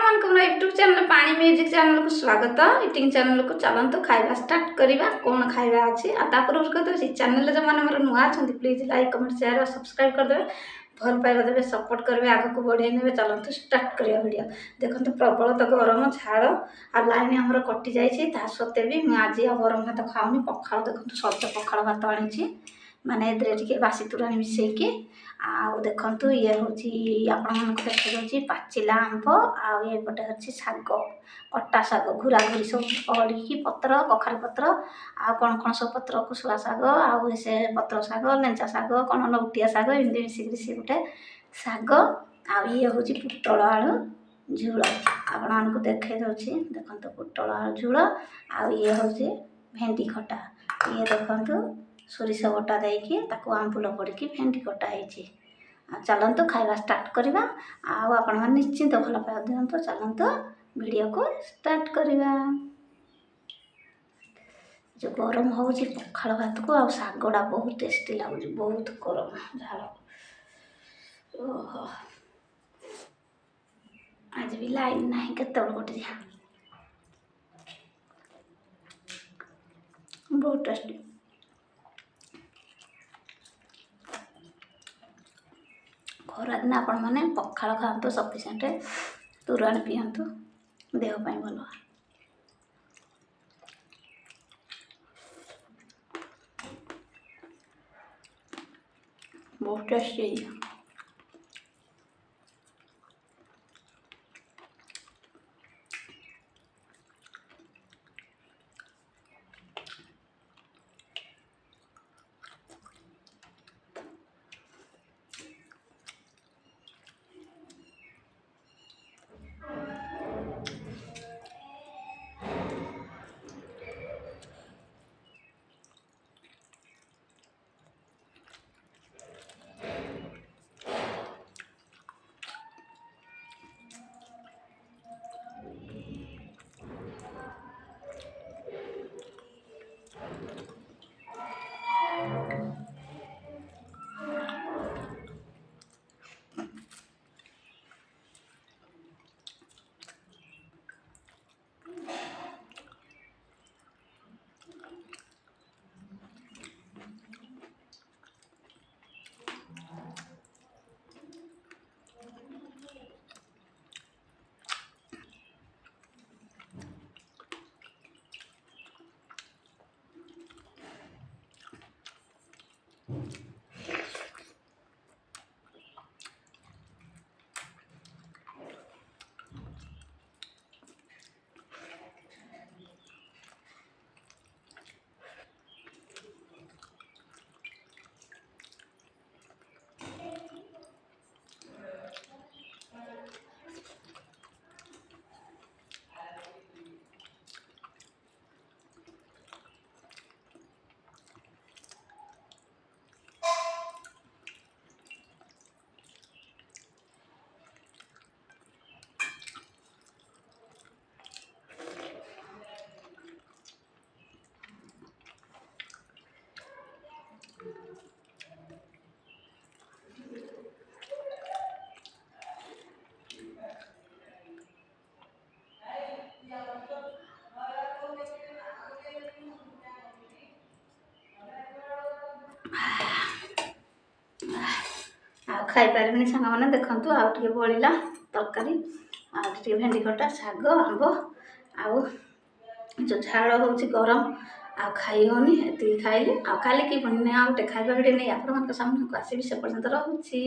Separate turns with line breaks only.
मानक YouTube channel पानी music channel को स्वागत। इटिंग चैनल को चलतु खाइबा स्टार्ट करवा कौन खाइबा अच्छी आपूर्व करदे चैनल जो मैंने मोर नुआ अच्छा प्लीज लाइक कमेंट शेयर और सब्सक्राइब करदे भल पाइबा देवे सपोर्ट करेंगे आग को बढ़े ने चलतु स्टार्ट करवा वीडियो। देखो प्रबल तो गरम झाड़ आ लाइन आमर कटि जाइए सत्वे भी मुझे आज गरम भात खाऊनी पखाड़ देखो सज पखाड़ भात आनी माने टे बासी तुराणी मिसेकी आउ देखु ये हूँ आपण देखा पाचिला आंब आउटे अच्छी शाग कटा शाग घुरा घुरी सब पड़ी पत्र कखार पत्र आ कौन कौन सब पत्र कुशला शाग आउ से पत्र शाग लेंचा शाग कौन नौटिया शाग एमती मिसिक सी गोटे शाग आ ये हूँ पुटल आलू झोल आपण देखे दूसरी देखो पुटल आलू झोल आ ये हूँ भेंडी खटा ये देखु सोरिष बटा देकी आंबुल पड़ी भेंडी कटा है। चलतु खाइबा स्टार्ट करवा आपण मैंने निश्चिंत भल पाइबा दिंतु चलतु वीडियो को स्टार्ट करवा। जो गरम हो पखाड़ भात को आ शागटा बहुत टेस्टी लगुच बहुत गरम झाल ओहो आज भी लाइन ना केत कटि बहुत टेस्टी खरा दिन आपण मैंने पखाड़ खातु सफिसीयंट तुराणी पिंतु देहपाई भल बहुत टेस्टी। खाई पारे सांग मैंने देखु आगे बड़ा तरकारी आगे भेंडी खटा शाग आंब आउ जो झाड़ हो गरम आ खाई होनी ये खाइले आ खाली कि आउटे खाइबा भिडियो नहीं आपण सामने को आसबि से पर्यंत रहुछि।